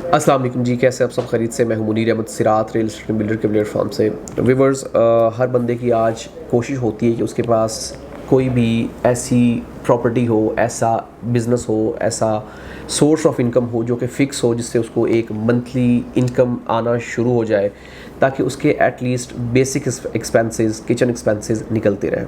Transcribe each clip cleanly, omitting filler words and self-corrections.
अस्सलाम वालेकुम जी, कैसे आप सब खरीद से। मैं हूं मुनीर अहमद सिरात रियल एस्टेट बिल्डर के प्लेटफॉर्म से। व्यूवर्स, हर बंदे की आज कोशिश होती है कि उसके पास कोई भी ऐसी प्रॉपर्टी हो, ऐसा बिज़नेस हो, ऐसा सोर्स ऑफ इनकम हो जो कि फ़िक्स हो, जिससे उसको एक मंथली इनकम आना शुरू हो जाए ताकि उसके at least basic expenses, kitchen expenses निकलते रहें।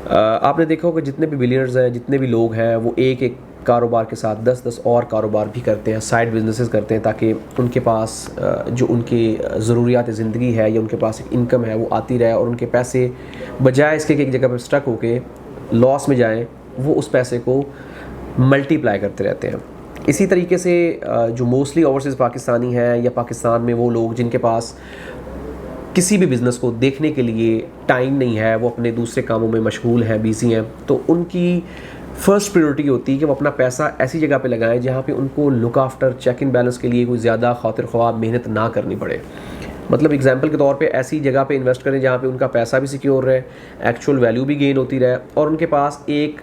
आपने देखा होगा जितने भी बिलियनर्स हैं, जितने भी लोग हैं, वो एक एक कारोबार के साथ 10-10 और कारोबार भी करते हैं, साइड बिजनेसेस करते हैं ताकि उनके पास जो उनकी ज़रूरियात ज़िंदगी है या उनके पास एक इनकम है वो आती रहे और उनके पैसे बजाय इसके कि एक जगह पर स्टक होके लॉस में जाएं, वो उस पैसे को मल्टीप्लाई करते रहते हैं। इसी तरीके से जो मोस्टली ओवरसीज़ पाकिस्तानी हैं या पाकिस्तान में वो लोग जिनके पास किसी भी बिज़नेस को देखने के लिए टाइम नहीं है, वो अपने दूसरे कामों में मशगूल हैं, बिज़ी हैं, तो उनकी फ़र्स्ट प्रायोरिटी होती है कि वो अपना पैसा ऐसी जगह पे लगाएं जहाँ पे उनको look after check in balance के लिए कोई ज़्यादा खातिर ख्वाह मेहनत ना करनी पड़े। मतलब एग्जांपल के तौर पे ऐसी जगह पे इन्वेस्ट करें जहाँ पे उनका पैसा भी सिक्योर रहे, एक्चुअल वैल्यू भी गेन होती रहे और उनके पास एक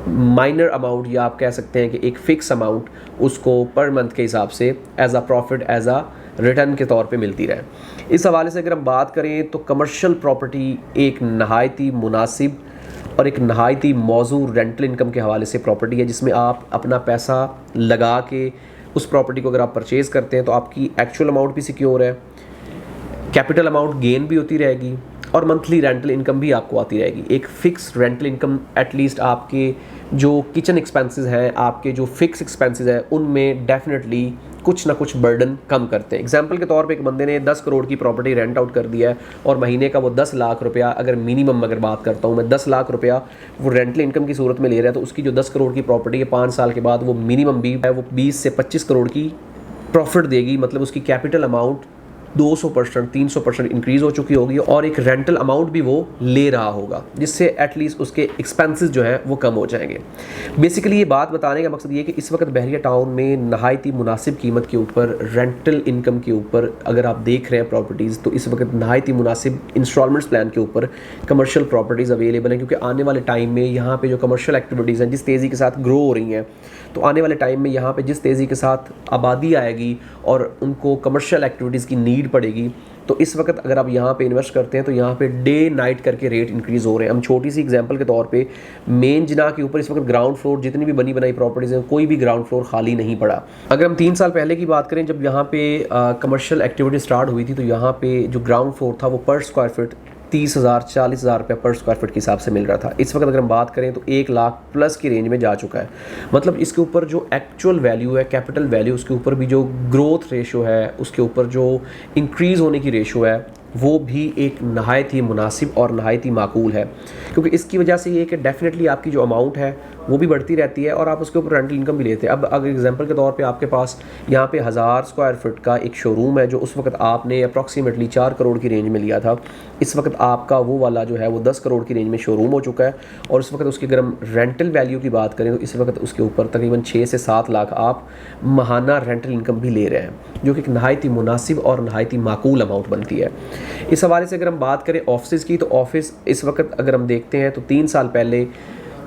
माइनर अमाउंट या आप कह सकते हैं कि एक फ़िक्स अमाउंट उसको पर मंथ के हिसाब से एज आ प्रॉफिट, एज आ रिटर्न के तौर पे मिलती रहे। इस हवाले से अगर हम बात करें तो कमर्शियल प्रॉपर्टी एक नहायती मुनासिब और एक नहायती मौजू रेंटल इनकम के हवाले से प्रॉपर्टी है, जिसमें आप अपना पैसा लगा के उस प्रॉपर्टी को अगर आप परचेज़ करते हैं तो आपकी एक्चुअल अमाउंट भी सिक्योर है, कैपिटल अमाउंट गेन भी होती रहेगी और मंथली रेंटल इनकम भी आपको आती रहेगी। एक फ़िक्स रेंटल इनकम एटलीस्ट आपके जो किचन एक्सपेंसेस हैं, आपके जो फ़िक्स एक्सपेंसेस हैं, उनमें डेफिनेटली कुछ ना कुछ बर्डन कम करते हैं। एग्जांपल के तौर पे एक बंदे ने 10 करोड़ की प्रॉपर्टी रेंट आउट कर दिया है और महीने का वो 10 लाख रुपया, अगर मिनिमम अगर बात करता हूँ मैं, 10 लाख रुपया वो रेंटल इनकम की सूरत में ले रहा है, तो उसकी जो 10 करोड़ की प्रॉपर्टी है 5 साल के बाद वो मिनिमम भी है वो 20 से 25 करोड़ की प्रॉफिट देगी। मतलब उसकी कैपिटल अमाउंट 200%, 300% इंक्रीज़ हो चुकी होगी और एक रेंटल अमाउंट भी वो ले रहा होगा, जिससे एटलीस्ट उसके एक्सपेंसेस जो हैं वो कम हो जाएंगे। बेसिकली ये बात बताने का मकसद ये कि इस वक्त बहरिया टाउन में नहायती मुनासिब कीमत के ऊपर रेंटल इनकम के ऊपर अगर आप देख रहे हैं प्रॉपर्टीज़, तो इस वक्त नहायती मुनासिब इंस्टॉलमेंट्स प्लान के ऊपर कमर्शियल प्रॉपर्टीज़ अवेलेबल हैं, क्योंकि आने वाले टाइम में यहाँ पे जो कमर्शियल एक्टिविटीज़ हैं जिस तेज़ी के साथ ग्रो हो रही हैं, तो आने वाले टाइम में यहाँ पे जिस तेज़ी के साथ आबादी आएगी और उनको कमर्शियल एक्टिविटीज़ की नीड पड़ेगी, तो इस वक्त अगर आप यहाँ पे इन्वेस्ट करते हैं तो यहाँ पे डे नाइट करके रेट इंक्रीज़ हो रहे हैं। हम छोटी सी एग्जांपल के तौर पे मेन जिना के ऊपर इस वक्त ग्राउंड फ्लोर जितनी भी बनी बनाई प्रॉपर्टीज़ हैं, कोई भी ग्राउंड फ्लोर खाली नहीं पड़ा। अगर हम 3 साल पहले की बात करें जब यहाँ पे कमर्शियल एक्टिविटी स्टार्ट हुई थी, तो यहाँ पे जो ग्राउंड फ्लोर था वो पर स्क्वायर फिट 30,000 40,000 रुपये पर स्क्वायर फिट के हिसाब से मिल रहा था। इस वक्त अगर हम बात करें तो 1 लाख प्लस की रेंज में जा चुका है। मतलब इसके ऊपर जो एक्चुअल वैल्यू है, कैपिटल वैल्यू, उसके ऊपर भी जो ग्रोथ रेशो है, उसके ऊपर जो इंक्रीज़ होने की रेशो है, वो भी एक नहायत ही मुनासिब और नहायत ही माकूल है, क्योंकि इसकी वजह से ये कि डेफिनेटली आपकी जो अमाउंट है वो भी बढ़ती रहती है और आप उसके ऊपर रेंटल इनकम भी लेते हैं। अब अगर एग्जांपल के तौर पे आपके पास यहाँ पे 1000 स्क्वायर फीट का एक शोरूम है जो उस वक्त आपने अप्रॉक्सीमेटली 4 करोड़ की रेंज में लिया था, इस वक्त आपका वो वाला जो है वो 10 करोड़ की रेंज में शोरूम हो चुका है और इस वक्त उसकी अगर हम रेंटल वैल्यू की बात करें तो इस वक्त उसके ऊपर तकरीबन 6 से 7 लाख आप माहाना रेंटल इनकम भी ले रहे हैं, जो कि एक नहायत ही मुनासिब और नहायत ही माकूल अमाउंट बनती है। इस हवाले से अगर हम बात करें ऑफिस की, तो ऑफिस इस वक्त अगर हम देखते हैं तो 3 साल पहले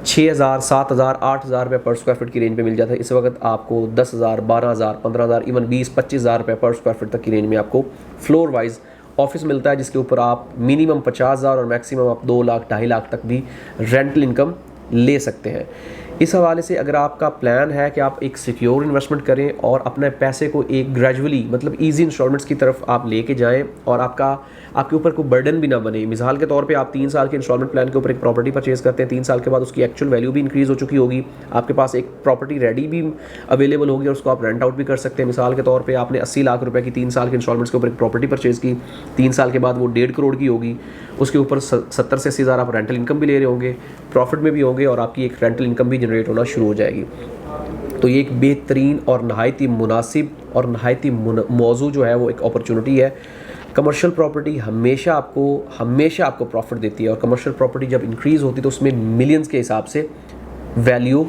6,000, 7,000, 8,000 रुपये पर स्क्वायर फिट की रेंज में मिल जाता है। इस वक्त आपको 10,000, 12,000, 15,000, इवन 20-25,000 रुपये पर स्क्वायर फिट तक की रेंज में आपको फ्लोर वाइज ऑफिस मिलता है, जिसके ऊपर आप मिनिमम 50,000 और मैक्सिमम आप 2 लाख 2.5 लाख तक भी रेंटल इनकम ले सकते हैं। इस हवाले से अगर आपका प्लान है कि आप एक सिक्योर इन्वेस्टमेंट करें और अपने पैसे को एक ग्रेजुअली मतलब ईजी इंस्टॉलमेंट्स की तरफ आप लेके जाएं और आपके ऊपर कोई बर्डन भी ना बने। मिसाल के तौर पे आप 3 साल के इंस्टॉलमेंट प्लान के ऊपर एक प्रॉपर्टी परचेज़ करते हैं, 3 साल के बाद उसकी एक्चुअल वैल्यू भी इंक्रीज़ हो चुकी होगी, आपके पास एक प्रॉपर्टी रेडी भी अवेलेबल होगी और उसको आप रेंट आउट भी कर सकते हैं। मिसाल के तौर पर आपने 80 लाख रुपये की 3 साल के इंस्टॉलमेंट्स के ऊपर एक प्रॉपर्टी परचेज़ की, 3 साल के बाद वो 1.5 करोड़ की होगी, उसके ऊपर 70 से 80,000 आप रेंटल इनकम भी ले रहे होंगे, प्रॉफिट में भी होंगे और आपकी एक रेंटल इनकम भी जनरेट होना शुरू हो जाएगी। तो ये एक बेहतरीन और नहायत ही मुनासिब और नहायत ही मौजू जो है वो एक अपॉर्चुनिटी है। कमर्शियल प्रॉपर्टी हमेशा आपको प्रॉफिट देती है और कमर्शियल प्रॉपर्टी जब इंक्रीज़ होती है तो उसमें मिलियंस के हिसाब से वैल्यू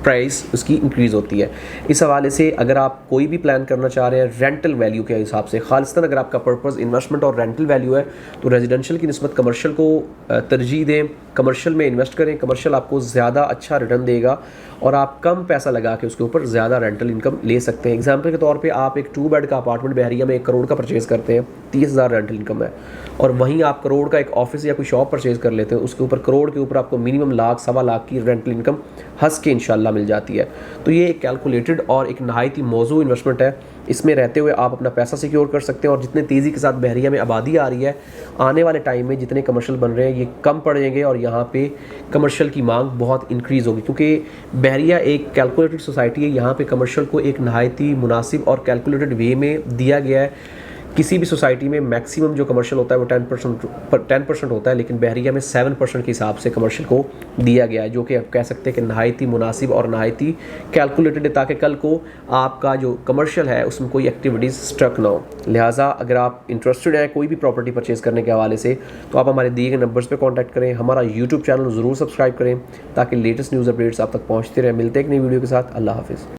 प्राइस उसकी इंक्रीज़ होती है। इस हवाले से अगर आप कोई भी प्लान करना चाह रहे हैं रेंटल वैल्यू के हिसाब से, खालिस्तान अगर आपका पर्पस इन्वेस्टमेंट और रेंटल वैल्यू है तो रेजिडेंशियल की निस्बत कमर्शियल को तरजीह दें, कमर्शियल में इन्वेस्ट करें। कमर्शियल आपको ज़्यादा अच्छा रिटर्न देगा और आप कम पैसा लगा के उसके ऊपर ज़्यादा रेंटल इनकम ले सकते हैं। एग्जांपल के तौर पे आप एक 2 बेड का अपार्टमेंट बहरिया में 1 करोड़ का परचेज़ करते हैं, 30,000 रेंटल इनकम है, और वहीं आप करोड़ का एक ऑफिस या कोई शॉप परचेज़ कर लेते हैं, उसके ऊपर करोड़ के ऊपर आपको मिनिमम लाख सवा लाख की रेंटल इनकम हंस के इंशाल्लाह मिल जाती है। तो ये एक कैलकुलेटेड और एक नहायत ही मौजू इन्वेस्टमेंट है। इसमें रहते हुए आप अपना पैसा सिक्योर कर सकते हैं और जितने तेज़ी के साथ बहरिया में आबादी आ रही है, आने वाले टाइम में जितने कमर्शियल बन रहे हैं ये कम पड़ेंगे और यहाँ पे कमर्शियल की मांग बहुत इंक्रीज़ होगी, क्योंकि बहरिया एक कैलकुलेटेड सोसाइटी है। यहाँ पे कमर्शियल को एक नहायत ही मुनासिब और कैलकुलेटेड वे में दिया गया है। किसी भी सोसाइटी में मैक्सिमम जो कमर्शियल होता है वो 10% होता है, लेकिन बहरिया में 7% के हिसाब से कमर्शियल को दिया गया है, जो कि आप कह सकते हैं कि नहायत ही मुनासिब और नहायत ही कैलकुलेटेड है, ताकि कल को आपका जो कमर्शियल है उसमें कोई एक्टिविटीज़ स्ट्रक ना हो। लिहाजा अगर आप इंटरेस्टेड हैं कोई भी प्रॉपर्टी परचेज़ करने के हवाले से तो आप हमारे दिए गए नंबर्स पर कॉन्टैक्ट करें। हमारा यूट्यूब चैनल ज़रूर सब्सक्राइब करें ताकि लेटेस्ट न्यूज़ अपडेट्स आप तक पहुँचते रहें। मिलते हैं एक नई वीडियो के साथ। अल्लाह हाफिज़।